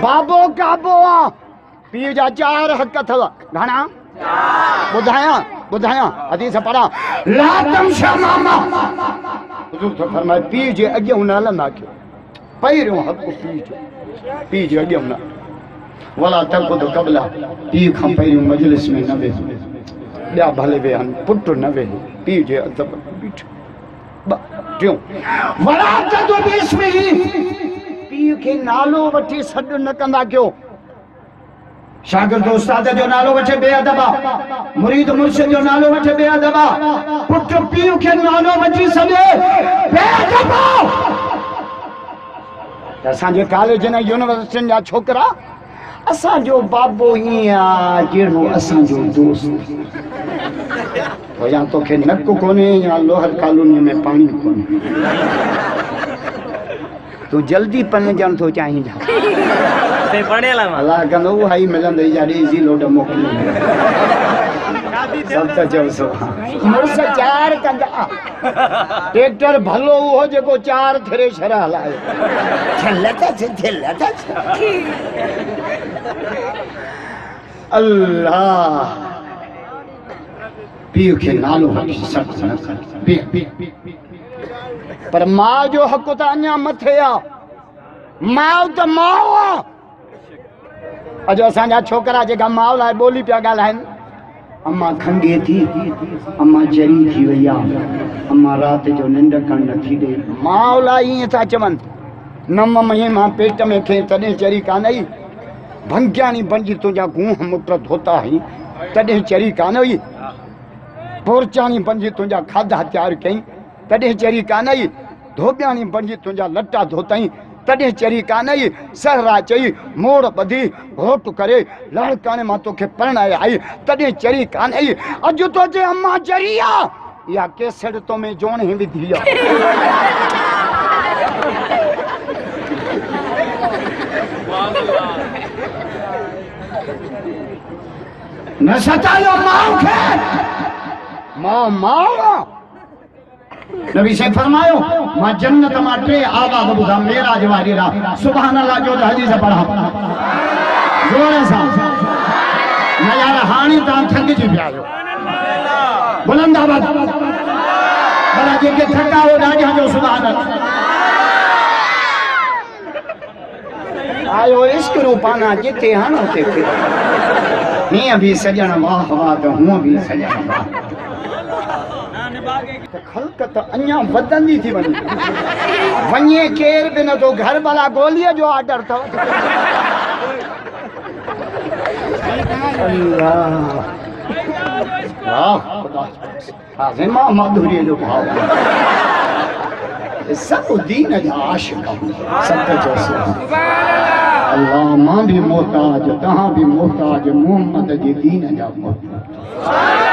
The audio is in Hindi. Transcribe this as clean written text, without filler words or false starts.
बाबो काबो आ पीउ जा 4 हक़ अथव घणा ॿुधायां हदीस पढ़ा ला तमशा मामा हुजूर तो फरमाए पीउ जे अॻियां न हलंदा कयो पहिरियों हक़ पीउ जे अॻियां न वला तक़ुद क़बला पीउ खां पहिरियों मजलिस में न वेह ॿिया भले वेहनि पुट न वेह पीउ जे अदब बीठो टियों वला तदु बिस्मिही पीउ खे नालो वठी सॾु न कंदा कयो शागिर्द उस्ताद जो नालो वठे बेअदबा मुरीद मुर्शिद जो नालो वठे बेअदबा पुट पीउ खे नालो वठी सॾे बेअदबा असांजे कॉलेज ऐं यूनिवर्सिटियुनि जा छोकिरा असांजो बाबो हीअं आहे जहिड़ो असांजो दोस्त या तोखे नक कोन्हे या लोहर कॉलोनी में पाणी कोन्हे तूं जल्दी पणजण थो चाहीं अलाह कंदो उहा ई मिलंदई या ॾेई लोड मोकिली सब त चओ सो मुड़ुस 4 कंदा ट्रैक्टर भलो उहो जेको 4 थ्रेशर हलाए अल्लाह पीउ खे नालो वठी सॾु न कर पर माउ जो हक़ त अञा मथे आहे माउ त माउ आहे अॼु असांजा छोकिरा जेका माउ लाइ ॿोली पिया ॻाल्हाइनि अम्मा खंगे थी अम्मा जरी थी वई आहे अम्मा राति जो निंड करणु नथी ॾे माउ लाइ ईअं था चवनि 9 महीने मां पेट में खे तॾहिं चरी कान आई भंगियाणी बणिजी तुंहिंजा गुंह मुट धोता हुई तॾहिं चरी कान हुई पोरचाणी बणिजी तुंहिंजा खाधा तयारु कई तॾहिं चरी कान आई धोबियाणी बणिजी तुंहिंजा लटा धोतई तॾहिं चरी कान आई सहरा चई मोड़ ॿधी घोट करे लड़काणे मां तोखे परणाए आई तॾहिं चरी कान आई अॼु तो जे अम्मा चरी आहे इहा केसर तो में जोणे विधी आहे न सतायो माउ खे माउ नबी से फरमायो मां जन्नत मां 3 आवाज़ ॿुधा मेराज वारी रा सुभान अल्लाह जो हदीस पढ़ा जोर सां न यार हाणे तव्हां थकिजी पिया आहियो बुलंद आवाज़ भला जेके थका हो ॾाढा जो सुभान अल्लाह आयो इश्क रूपाना जिते हणो ते हीअं बि सॼण वाह वाह त हूअं बि सॼण वाह खल्क त अञा वधंदी थी वञे केर बि नथो घर भला गोलीअ जो ऑर्डर अथव अल्लाह माधुरीअ जो भाव सब दीन जा आशिक़ सत चओ अल्लाह मां भी मोहताज तहां भी मोहताज मोहम्मद जी दीन जा मोहताज